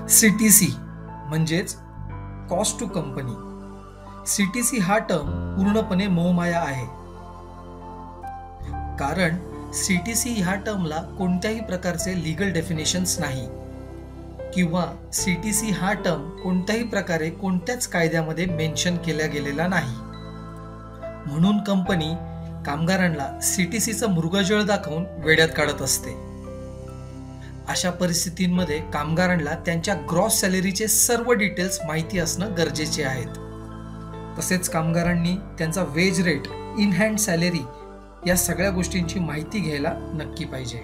CTC म्हणजेच cost to company. CTC हा term पूर्णपणे मोहमाया आहे. कारण CTC ह्या टर्मला कोणत्याही प्रकारचे लीगल डेफिनेशन्स नाही किंवा CTC हा टर्म कोणत्याही प्रकारे कोणत्याच कायद्यामध्ये मेन्शन केला गेलेला नाही. म्हणून कंपनी कामगारांना CTCचं मृगजळ दाखवून वेड्यात काढत असते. अशा परिस्थितींमध्ये कामगारांना त्यांच्या ग्रॉस सॅलरीचे सर्व डिटेल्स माहिती असणं गरजेचे आहेत. तसेच कामगारांनी त्यांचा wage rate, in hand salary या सगळ्या गोष्टींची माहिती घ्यायला नक्की पाहिजे.